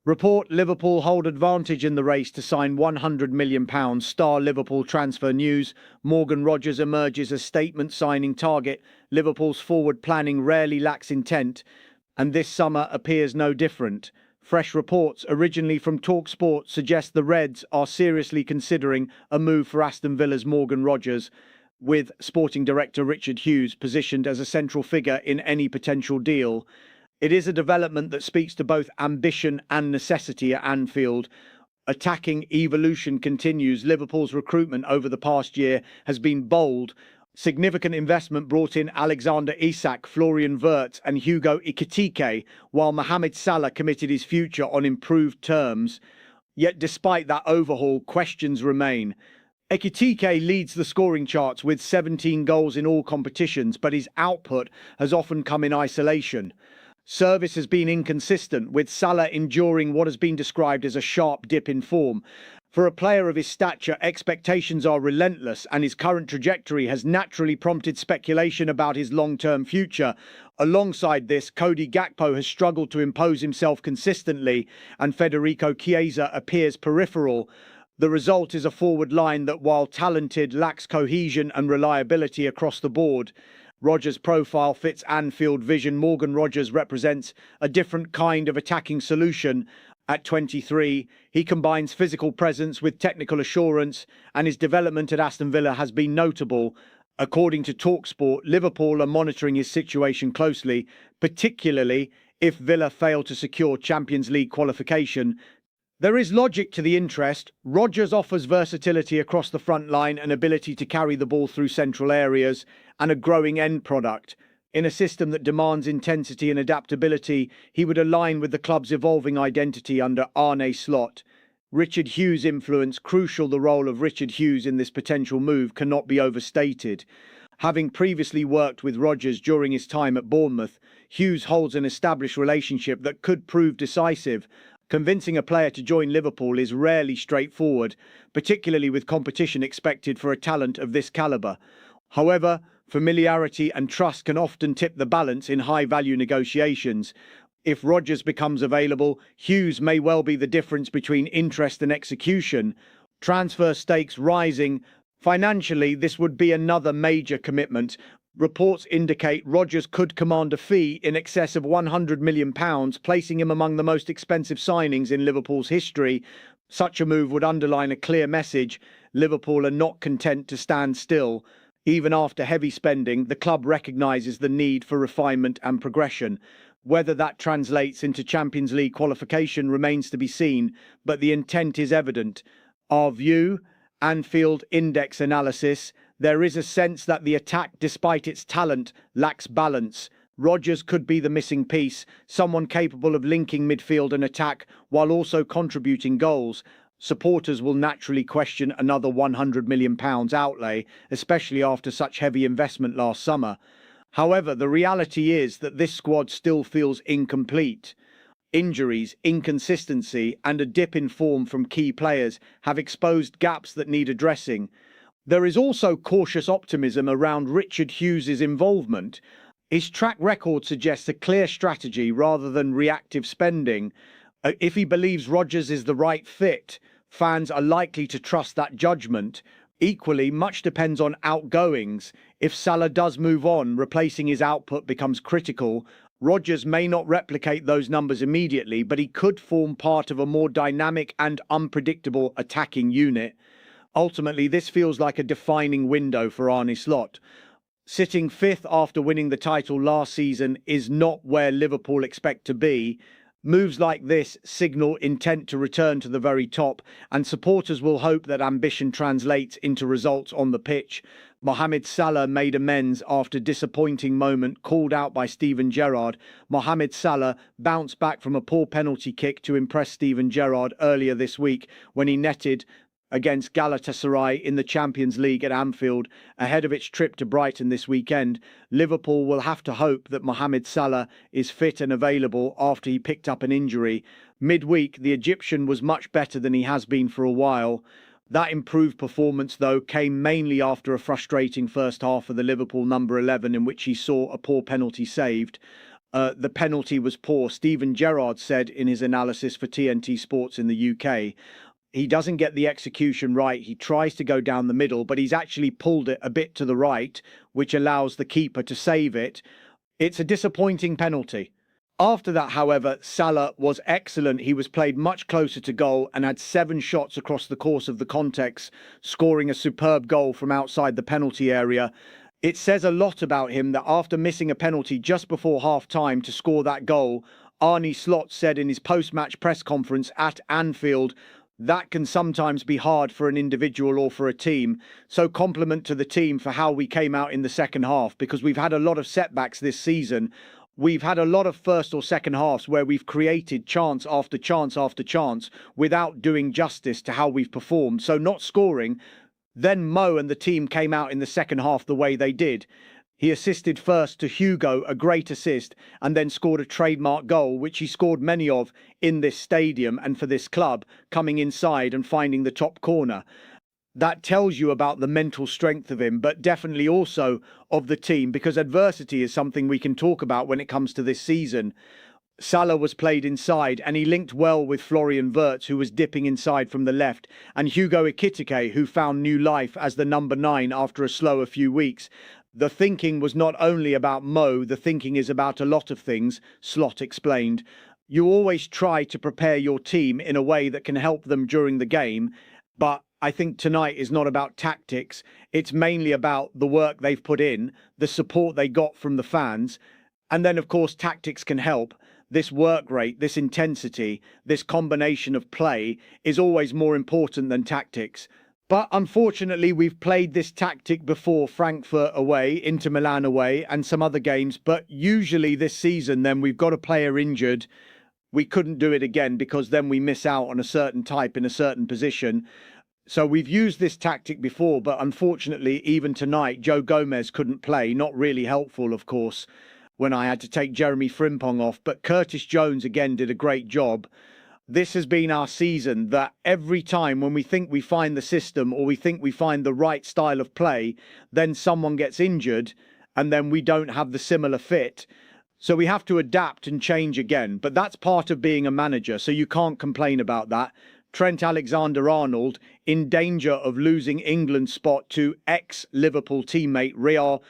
Report Liverpool hold advantage in the race to sign £100 million. Star Liverpool transfer news. Morgan Rogers emerges as statement signing target. Liverpool's forward planning rarely lacks intent, and this summer appears no different. Fresh reports, originally from TalkSport, suggest the Reds are seriously considering a move for Aston Villa's Morgan Rogers, with sporting director Richard Hughes positioned as a central figure in any potential deal. It is a development that speaks to both ambition and necessity at Anfield. Attacking evolution continues. Liverpool's recruitment over the past year has been bold. Significant investment brought in Alexander Isak, Florian Wirtz and Hugo Ekitike, while Mohamed Salah committed his future on improved terms. Yet despite that overhaul, questions remain. Ekitike leads the scoring charts with 17 goals in all competitions, but his output has often come in isolation. Service has been inconsistent, with Salah enduring what has been described as a sharp dip in form. For a player of his stature, expectations are relentless, and his current trajectory has naturally prompted speculation about his long-term future. Alongside this, Cody Gakpo has struggled to impose himself consistently, and Federico Chiesa appears peripheral. The result is a forward line that, while talented, lacks cohesion and reliability across the board. Rogers' profile fits Anfield vision. Morgan Rogers represents a different kind of attacking solution. At 23, he combines physical presence with technical assurance, and his development at Aston Villa has been notable. According to TalkSport, Liverpool are monitoring his situation closely, particularly if Villa fail to secure Champions League qualification. There is logic to the interest. Rogers offers versatility across the front line, an ability to carry the ball through central areas, and a growing end product. In a system that demands intensity and adaptability, he would align with the club's evolving identity under Arne Slot. Richard Hughes' influence, crucial. The role of Richard Hughes in this potential move cannot be overstated. Having previously worked with Rogers during his time at Bournemouth, Hughes holds an established relationship that could prove decisive. Convincing a player to join Liverpool is rarely straightforward, particularly with competition expected for a talent of this calibre. However, familiarity and trust can often tip the balance in high-value negotiations. If Rogers becomes available, Hughes may well be the difference between interest and execution. Transfer stakes rising. Financially, this would be another major commitment. Reports indicate Rogers could command a fee in excess of £100 million, placing him among the most expensive signings in Liverpool's history. Such a move would underline a clear message. Liverpool are not content to stand still. Even after heavy spending, the club recognises the need for refinement and progression. Whether that translates into Champions League qualification remains to be seen, but the intent is evident. Our view, Anfield Index analysis, there is a sense that the attack, despite its talent, lacks balance. Rogers could be the missing piece, someone capable of linking midfield and attack while also contributing goals. Supporters will naturally question another £100 million outlay, especially after such heavy investment last summer. However, the reality is that this squad still feels incomplete. Injuries, inconsistency, and a dip in form from key players have exposed gaps that need addressing. There is also cautious optimism around Richard Hughes' involvement. His track record suggests a clear strategy rather than reactive spending. If he believes Rogers is the right fit, fans are likely to trust that judgment. Equally, much depends on outgoings. If Salah does move on, replacing his output becomes critical. Rogers may not replicate those numbers immediately, but he could form part of a more dynamic and unpredictable attacking unit. Ultimately, this feels like a defining window for Arne Slot. Sitting fifth after winning the title last season is not where Liverpool expect to be. Moves like this signal intent to return to the very top, and supporters will hope that ambition translates into results on the pitch. Mohamed Salah made amends after disappointing moment called out by Steven Gerrard. Mohamed Salah bounced back from a poor penalty kick to impress Steven Gerrard earlier this week when he netted against Galatasaray in the Champions League at Anfield ahead of its trip to Brighton this weekend. Liverpool will have to hope that Mohamed Salah is fit and available after he picked up an injury. Midweek, the Egyptian was much better than he has been for a while. That improved performance, though, came mainly after a frustrating first half of the Liverpool number 11 in which he saw a poor penalty saved. the penalty was poor. Stephen Gerrard said in his analysis for TNT Sports in the UK, he doesn't get the execution right. He tries to go down the middle, but he's actually pulled it a bit to the right, which allows the keeper to save it. It's a disappointing penalty. After that, however, Salah was excellent. He was played much closer to goal and had 7 shots across the course of the contest, scoring a superb goal from outside the penalty area. It says a lot about him that after missing a penalty just before half-time to score that goal, Arne Slot said in his post-match press conference at Anfield, that can sometimes be hard for an individual or for a team. So compliment to the team for how we came out in the second half, because we've had a lot of setbacks this season. We've had a lot of first or second halves where we've created chance after chance after chance without doing justice to how we've performed. So not scoring. Then Mo and the team came out in the second half the way they did. He assisted first to Hugo, a great assist, and then scored a trademark goal, which he scored many of in this stadium and for this club, coming inside and finding the top corner. That tells you about the mental strength of him, but definitely also of the team, because adversity is something we can talk about when it comes to this season. Salah was played inside and he linked well with Florian Wirtz, who was dipping inside from the left, and Hugo Ekitike, who found new life as the number 9 after a slower few weeks. The thinking was not only about Mo, the thinking is about a lot of things, Slot explained. You always try to prepare your team in a way that can help them during the game, but I think tonight is not about tactics. It's mainly about the work they've put in, the support they got from the fans, and then of course tactics can help. This work rate, this intensity, this combination of play is always more important than tactics. But unfortunately, we've played this tactic before, Frankfurt away, Inter Milan away, and some other games. But usually this season, then we've got a player injured. We couldn't do it again because then we miss out on a certain type in a certain position. So we've used this tactic before, but unfortunately, even tonight, Joe Gomez couldn't play. Not really helpful, of course, when I had to take Jeremy Frimpong off. But Curtis Jones again did a great job. This has been our season, that every time when we think we find the system or we think we find the right style of play, then someone gets injured and then we don't have the similar fit. So we have to adapt and change again. But that's part of being a manager, so you can't complain about that. Trent Alexander-Arnold in danger of losing England's spot to ex-Liverpool teammate Real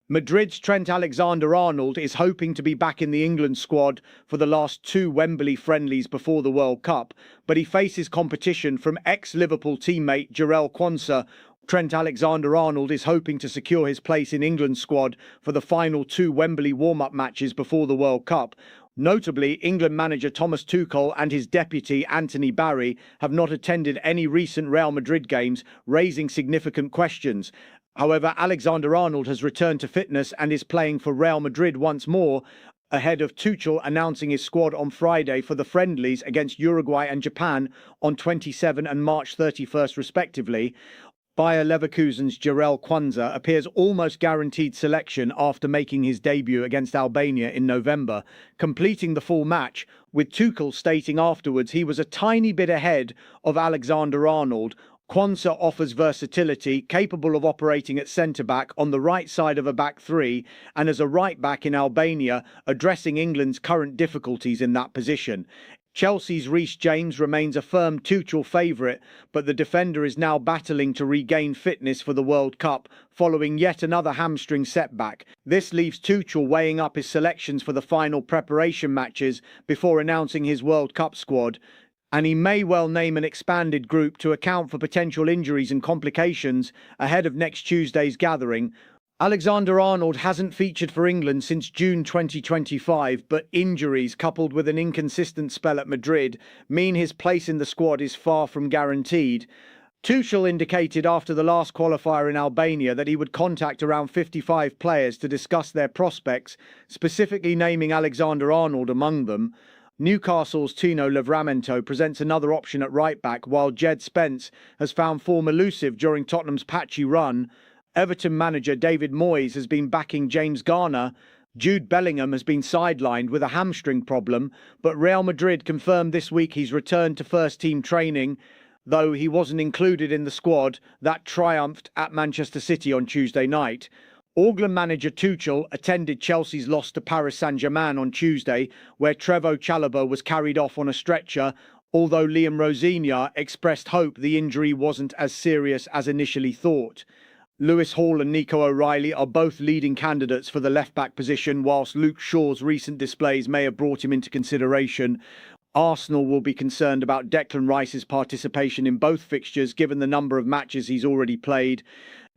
Madrid's Trent Alexander-Arnold is hoping to be back in the England squad for the last 2 Wembley friendlies before the World Cup, but he faces competition from ex-Liverpool teammate Jarell Quansah. Trent Alexander-Arnold is hoping to secure his place in England's squad for the final 2 Wembley warm-up matches before the World Cup. Notably, England manager Thomas Tuchel and his deputy Anthony Barry have not attended any recent Real Madrid games, raising significant questions. However, Alexander-Arnold has returned to fitness and is playing for Real Madrid once more, ahead of Tuchel announcing his squad on Friday for the friendlies against Uruguay and Japan on 27 and March 31st respectively. Bayer Leverkusen's Jarell Quansah appears almost guaranteed selection after making his debut against Albania in November, completing the full match, with Tuchel stating afterwards he was a tiny bit ahead of Alexander-Arnold. Quansah offers versatility, capable of operating at centre-back on the right side of a back 3 and as a right-back in Albania, addressing England's current difficulties in that position. Chelsea's Reece James remains a firm Tuchel favourite, but the defender is now battling to regain fitness for the World Cup following yet another hamstring setback. This leaves Tuchel weighing up his selections for the final preparation matches before announcing his World Cup squad, and he may well name an expanded group to account for potential injuries and complications ahead of next Tuesday's gathering. Alexander-Arnold hasn't featured for England since June 2025, but injuries coupled with an inconsistent spell at Madrid mean his place in the squad is far from guaranteed. Tuchel indicated after the last qualifier in Albania that he would contact around 55 players to discuss their prospects, specifically naming Alexander-Arnold among them. Newcastle's Tino Livramento presents another option at right-back, while Jed Spence has found form elusive during Tottenham's patchy run. Everton manager David Moyes has been backing James Garner. Jude Bellingham has been sidelined with a hamstring problem, but Real Madrid confirmed this week he's returned to first-team training, though he wasn't included in the squad that triumphed at Manchester City on Tuesday night. England manager Tuchel attended Chelsea's loss to Paris Saint-Germain on Tuesday, where Trevoh Chalobah was carried off on a stretcher, although Liam Rosenior expressed hope the injury wasn't as serious as initially thought. Lewis Hall and Nico O'Reilly are both leading candidates for the left-back position, whilst Luke Shaw's recent displays may have brought him into consideration. Arsenal will be concerned about Declan Rice's participation in both fixtures, given the number of matches he's already played.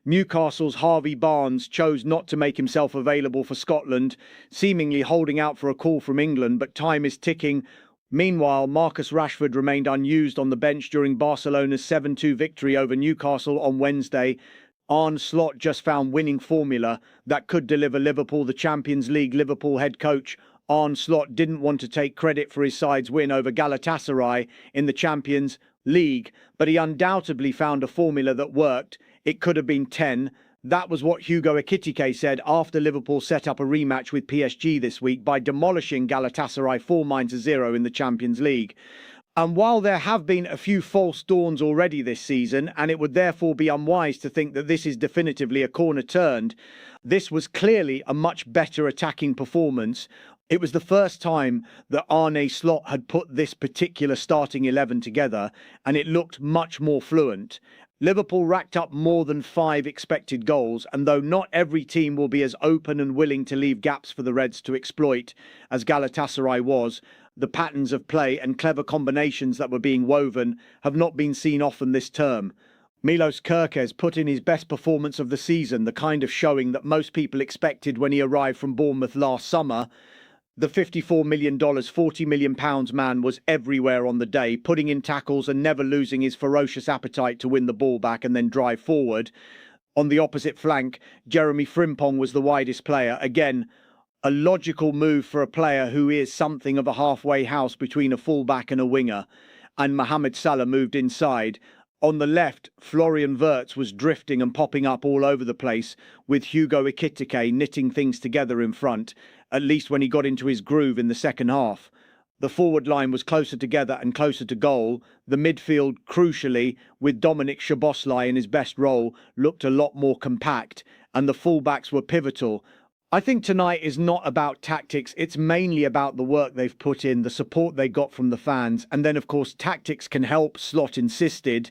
Newcastle's Harvey Barnes chose not to make himself available for Scotland, seemingly holding out for a call from England, but time is ticking. Meanwhile, Marcus Rashford remained unused on the bench during Barcelona's 7-2 victory over Newcastle on Wednesday. Arne Slot just found winning formula that could deliver Liverpool the Champions League. Liverpool head coach Arne Slot didn't want to take credit for his side's win over Galatasaray in the Champions League, but he undoubtedly found a formula that worked. It could have been 10. That was what Hugo Ekitike said after Liverpool set up a rematch with PSG this week by demolishing Galatasaray 4-0 in the Champions League. And while there have been a few false dawns already this season, and it would therefore be unwise to think that this is definitively a corner turned, this was clearly a much better attacking performance. It was the first time that Arne Slot had put this particular starting 11 together, and it looked much more fluent. Liverpool racked up more than 5 expected goals, and though not every team will be as open and willing to leave gaps for the Reds to exploit as Galatasaray was, the patterns of play and clever combinations that were being woven have not been seen often this term. Milos Kerkez put in his best performance of the season, the kind of showing that most people expected when he arrived from Bournemouth last summer. The $54 million, £40 million man was everywhere on the day, putting in tackles and never losing his ferocious appetite to win the ball back and then drive forward. On the opposite flank, Jeremy Frimpong was the widest player. Again, a logical move for a player who is something of a halfway house between a fullback and a winger. And Mohamed Salah moved inside. On the left, Florian Wirtz was drifting and popping up all over the place, with Hugo Ekitike knitting things together in front, at least when he got into his groove in the second half. The forward line was closer together and closer to goal. The midfield, crucially, with Dominic Szoboszlai in his best role, looked a lot more compact, and the fullbacks were pivotal. I think tonight is not about tactics, it's mainly about the work they've put in, the support they got from the fans, and then of course tactics can help, Slot insisted.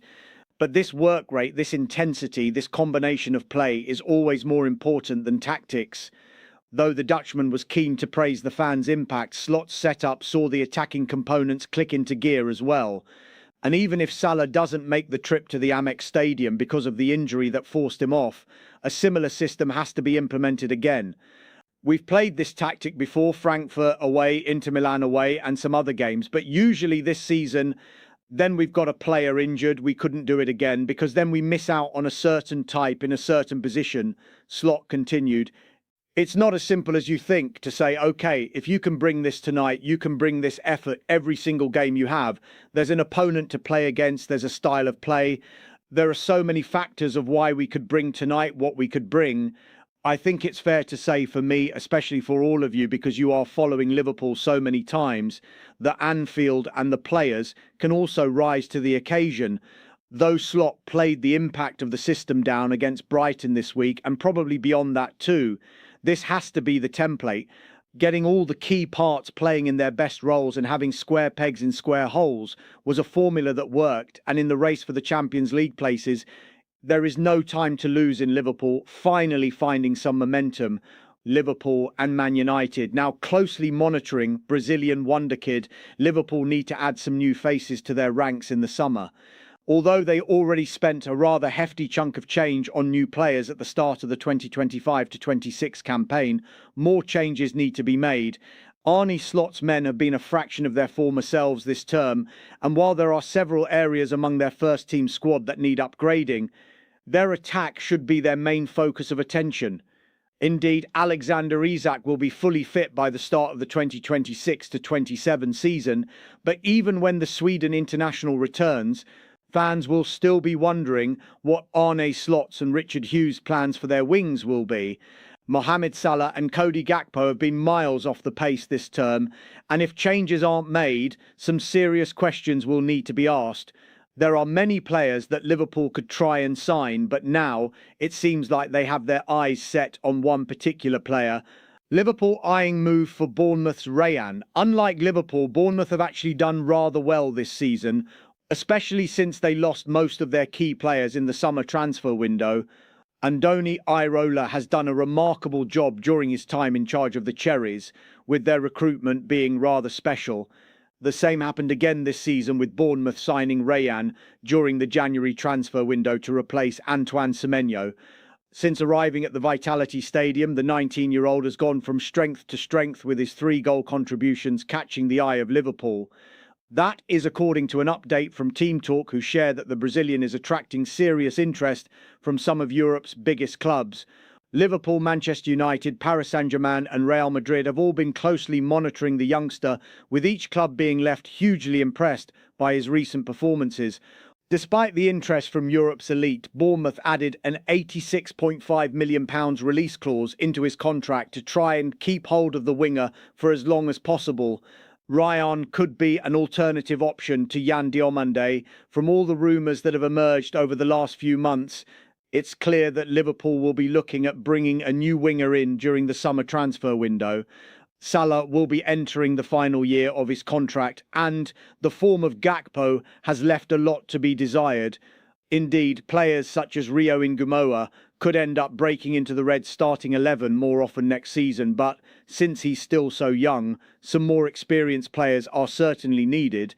But this work rate, this intensity, this combination of play is always more important than tactics. Though the Dutchman was keen to praise the fans' impact, Slot's setup saw the attacking components click into gear as well. And even if Salah doesn't make the trip to the Amex Stadium because of the injury that forced him off, a similar system has to be implemented again. We've played this tactic before, Frankfurt away, Inter Milan away, and some other games, but usually this season, then we've got a player injured, we couldn't do it again, because then we miss out on a certain type in a certain position, Slot continued. It's not as simple as you think to say, okay, if you can bring this tonight, you can bring this effort every single game you have. There's an opponent to play against, there's a style of play. There are so many factors of why we could bring tonight what we could bring. I think it's fair to say for me, especially for all of you, because you are following Liverpool so many times, that Anfield and the players can also rise to the occasion. Though Slot played the impact of the system down against Brighton this week, and probably beyond that too, this has to be the template. Getting all the key parts playing in their best roles and having square pegs in square holes was a formula that worked. And in the race for the Champions League places, there is no time to lose in Liverpool, finally finding some momentum. Liverpool and Man United now closely monitoring Brazilian Wonderkid. Liverpool need to add some new faces to their ranks in the summer. Although they already spent a rather hefty chunk of change on new players at the start of the 2025-26 campaign, more changes need to be made. Arne Slot's men have been a fraction of their former selves this term, and while there are several areas among their first team squad that need upgrading, their attack should be their main focus of attention. Indeed, Alexander Isak will be fully fit by the start of the 2026-27 season, but even when the Sweden international returns, fans will still be wondering what Arne Slot's and Richard Hughes' plans for their wings will be. Mohamed Salah and Cody Gakpo have been miles off the pace this term, and if changes aren't made, some serious questions will need to be asked. There are many players that Liverpool could try and sign, but now it seems like they have their eyes set on one particular player. Liverpool eyeing move for Bournemouth's Rayan. Unlike Liverpool, Bournemouth have actually done rather well this season, especially since they lost most of their key players in the summer transfer window. Andoni Iraola has done a remarkable job during his time in charge of the Cherries, with their recruitment being rather special. The same happened again this season with Bournemouth signing Rayan during the January transfer window to replace Antoine Semenyo. Since arriving at the Vitality Stadium, the 19-year-old has gone from strength to strength with his 3-goal contributions catching the eye of Liverpool. That is according to an update from Team Talk, who share that the Brazilian is attracting serious interest from some of Europe's biggest clubs. Liverpool, Manchester United, Paris Saint-Germain and Real Madrid have all been closely monitoring the youngster, with each club being left hugely impressed by his recent performances. Despite the interest from Europe's elite, Bournemouth added an £86.5 million release clause into his contract to try and keep hold of the winger for as long as possible. Rayan could be an alternative option to Yan Diomande. From all the rumours that have emerged over the last few months, it's clear that Liverpool will be looking at bringing a new winger in during the summer transfer window. Salah will be entering the final year of his contract, and the form of Gakpo has left a lot to be desired. Indeed, players such as Rio Ngumoa could end up breaking into the Reds' starting 11 more often next season, but since he's still so young, some more experienced players are certainly needed.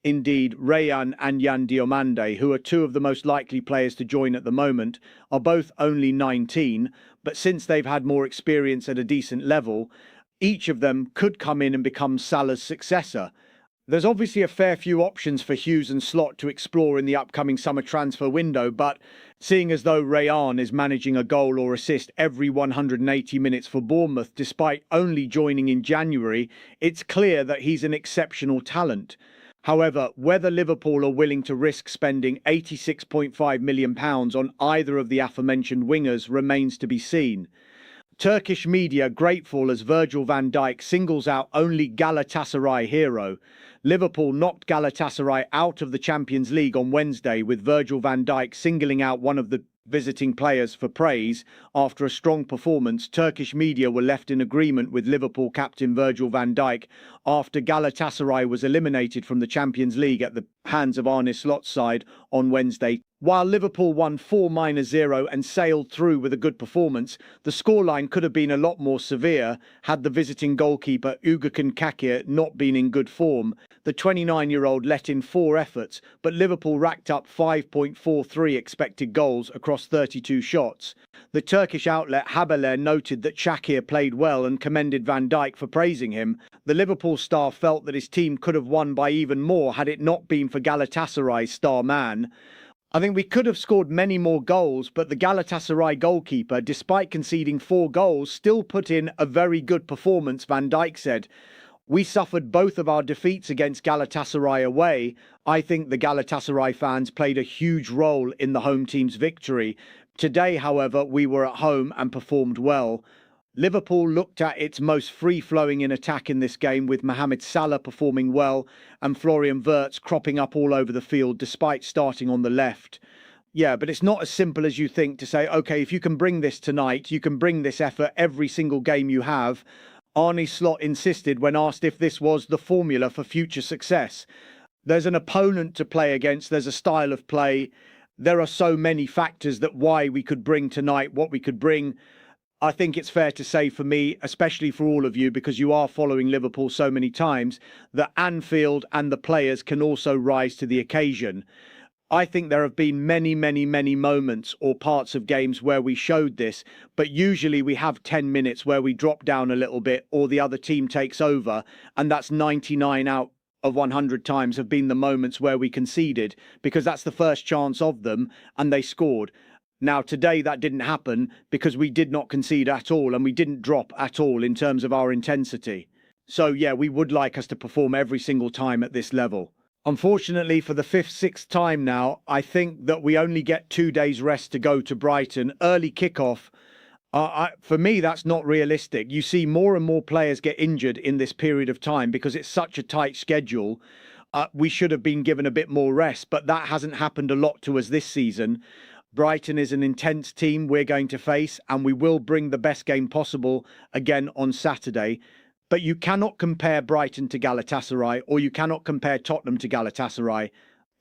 Indeed, Rayan and Yan Diomande, who are two of the most likely players to join at the moment, are both only 19, but since they've had more experience at a decent level, each of them could come in and become Salah's successor. There's obviously a fair few options for Hughes and Slot to explore in the upcoming summer transfer window, but seeing as though Rayan is managing a goal or assist every 180 minutes for Bournemouth despite only joining in January, it's clear that he's an exceptional talent. However, whether Liverpool are willing to risk spending £86.5 million on either of the aforementioned wingers remains to be seen. Turkish media grateful as Virgil van Dijk singles out only Galatasaray hero. Liverpool knocked Galatasaray out of the Champions League on Wednesday, with Virgil van Dijk singling out one of the visiting players for praise. After a strong performance, Turkish media were left in agreement with Liverpool captain Virgil van Dijk after Galatasaray was eliminated from the Champions League at the hands of Arne Slot's side on Wednesday. While Liverpool won 4-0 and sailed through with a good performance, the scoreline could have been a lot more severe had the visiting goalkeeper Ugurcan Kakir not been in good form. The 29-year-old let in 4 efforts, but Liverpool racked up 5.43 expected goals across 32 shots. The Turkish outlet Haberler noted that Shakir played well and commended Van Dijk for praising him. The Liverpool star felt that his team could have won by even more had it not been for Galatasaray's star man. I think we could have scored many more goals, but the Galatasaray goalkeeper, despite conceding 4 goals, still put in a very good performance, Van Dijk said. We suffered both of our defeats against Galatasaray away. I think the Galatasaray fans played a huge role in the home team's victory. Today, however, we were at home and performed well. Liverpool looked at its most free-flowing in attack in this game, with Mohamed Salah performing well and Florian Wirtz cropping up all over the field despite starting on the left. Yeah, but it's not as simple as you think to say, OK, if you can bring this tonight, you can bring this effort every single game you have. Arne Slot insisted when asked if this was the formula for future success. There's an opponent to play against, there's a style of play. There are so many factors that why we could bring tonight what we could bring. I think it's fair to say for me, especially for all of you, because you are following Liverpool so many times, that Anfield and the players can also rise to the occasion. I think there have been many moments or parts of games where we showed this, but usually we have 10 minutes where we drop down a little bit or the other team takes over, and that's 99 out of 100 times have been the moments where we conceded, because that's the first chance of them and they scored. Now, today that didn't happen because we did not concede at all and we didn't drop at all in terms of our intensity. So, yeah, we would like us to perform every single time at this level. Unfortunately, for the 5th, 6th time now, I think that we only get 2 days rest to go to Brighton. Early kickoff, for me, that's not realistic. You see more and more players get injured in this period of time because it's such a tight schedule. We should have been given a bit more rest, but that hasn't happened a lot to us this season. Brighton is an intense team we're going to face, and we will bring the best game possible again on Saturday. But you cannot compare Brighton to Galatasaray, or you cannot compare Tottenham to Galatasaray.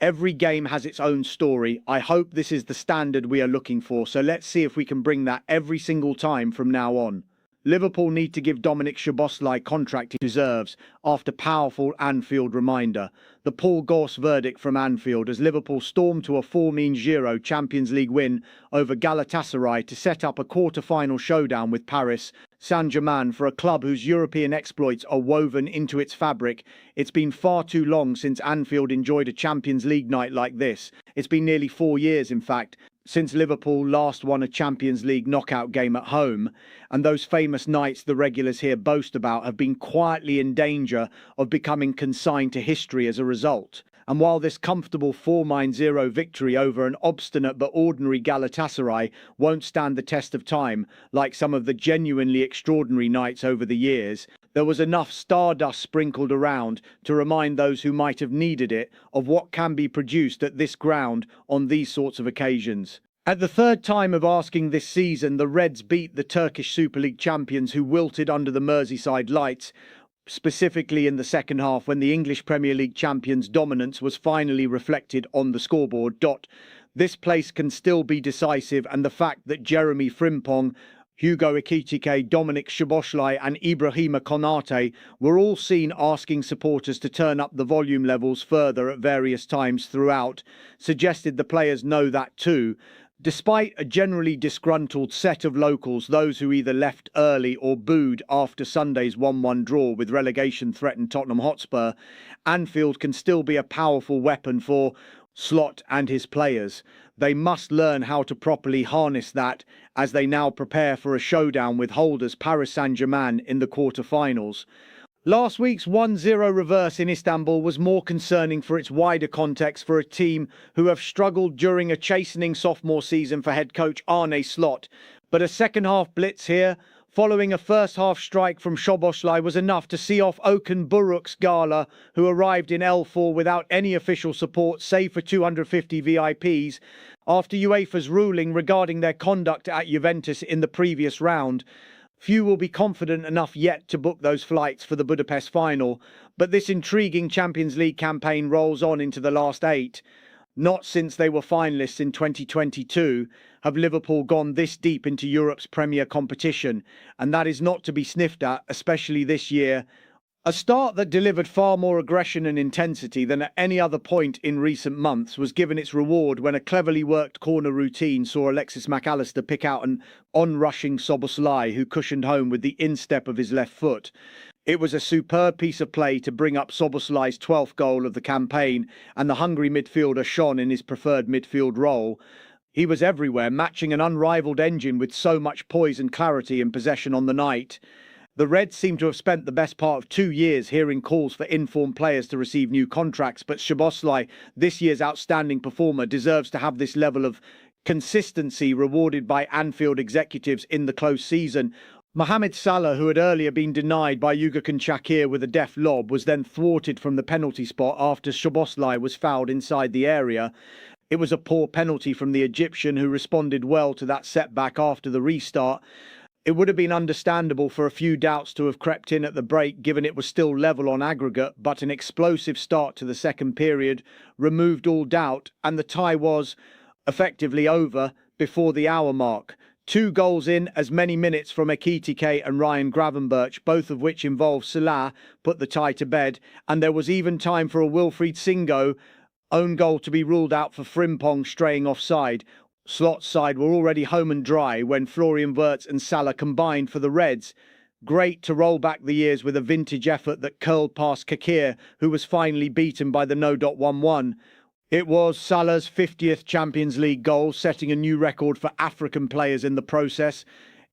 Every game has its own story. I hope this is the standard we are looking for, so let's see if we can bring that every single time from now on. Liverpool need to give Dominic Szoboszlai contract he deserves after powerful Anfield reminder. The Paul Gorse verdict from Anfield as Liverpool stormed to a 4-0 Champions League win over Galatasaray to set up a quarter-final showdown with Paris Saint-Germain for a club whose European exploits are woven into its fabric. It's been far too long since Anfield enjoyed a Champions League night like this. It's been nearly 4 years, in fact, since Liverpool last won a Champions League knockout game at home, and those famous nights the regulars here boast about have been quietly in danger of becoming consigned to history as a result. And while this comfortable 4-0 victory over an obstinate but ordinary Galatasaray won't stand the test of time, like some of the genuinely extraordinary nights over the years, there was enough stardust sprinkled around to remind those who might have needed it of what can be produced at this ground on these sorts of occasions. At the third time of asking this season, the Reds beat the Turkish Super League champions who wilted under the Merseyside lights, specifically in the second half when the English Premier League champions' dominance was finally reflected on the scoreboard. This place can still be decisive, and the fact that Jeremy Frimpong, Hugo Ekitike, Dominic Szoboszlai and Ibrahima Konate were all seen asking supporters to turn up the volume levels further at various times throughout suggested the players know that too. Despite a generally disgruntled set of locals, those who either left early or booed after Sunday's 1-1 draw with relegation-threatened Tottenham Hotspur, Anfield can still be a powerful weapon for Slot and his players. They must learn how to properly harness that as they now prepare for a showdown with holders Paris Saint-Germain in the quarter-finals. Last week's 1-0 reverse in Istanbul was more concerning for its wider context for a team who have struggled during a chastening sophomore season for head coach Arne Slot. But a second-half blitz here, following a first-half strike from Szoboszlai, was enough to see off Okan Buruk's gala, who arrived in L4 without any official support save for 250 VIPs, after UEFA's ruling regarding their conduct at Juventus in the previous round. Few will be confident enough yet to book those flights for the Budapest final, but this intriguing Champions League campaign rolls on into the last 8. Not since they were finalists in 2022 have Liverpool gone this deep into Europe's premier competition, and that is not to be sniffed at, especially this year. A start that delivered far more aggression and intensity than at any other point in recent months was given its reward when a cleverly worked corner routine saw Alexis McAllister pick out an on-rushing Szoboszlai who cushioned home with the instep of his left foot. It was a superb piece of play to bring up Szoboszlai's 12th goal of the campaign, and the hungry midfielder shone in his preferred midfield role. He was everywhere, matching an unrivalled engine with so much poise and clarity in possession on the night. The Reds seem to have spent the best part of 2 years hearing calls for informed players to receive new contracts, but Szoboszlai, this year's outstanding performer, deserves to have this level of consistency rewarded by Anfield executives in the close season. Mohamed Salah, who had earlier been denied by Ugakan Shakir with a deft lob, was then thwarted from the penalty spot after Szoboszlai was fouled inside the area. It was a poor penalty from the Egyptian, who responded well to that setback after the restart. It would have been understandable for a few doubts to have crept in at the break, given it was still level on aggregate, but an explosive start to the second period removed all doubt, and the tie was effectively over before the hour mark. 2 goals in as many minutes from Ekitike and Ryan Gravenberch, both of which involved Salah, put the tie to bed, and there was even time for a Wilfried Singo own goal to be ruled out for Frimpong straying offside. Slot's side were already home and dry when Florian Wirtz and Salah combined for the Reds. Great to roll back the years with a vintage effort that curled past Kakir, who was finally beaten by the no.11. It was Salah's 50th Champions League goal, setting a new record for African players in the process.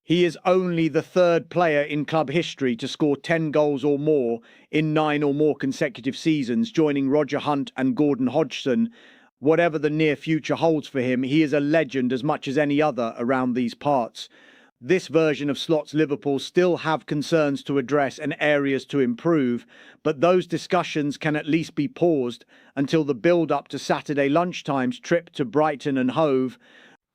He is only the 3rd player in club history to score 10 goals or more in 9 or more consecutive seasons, joining Roger Hunt and Gordon Hodgson. Whatever the near future holds for him, he is a legend as much as any other around these parts. This version of Slot's Liverpool still have concerns to address and areas to improve, but those discussions can at least be paused until the build-up to Saturday lunchtime's trip to Brighton and Hove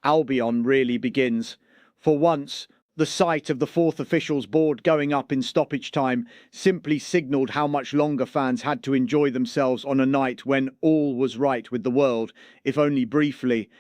Albion really begins. For once, the sight of the fourth officials board going up in stoppage time simply signalled how much longer fans had to enjoy themselves on a night when all was right with the world, if only briefly.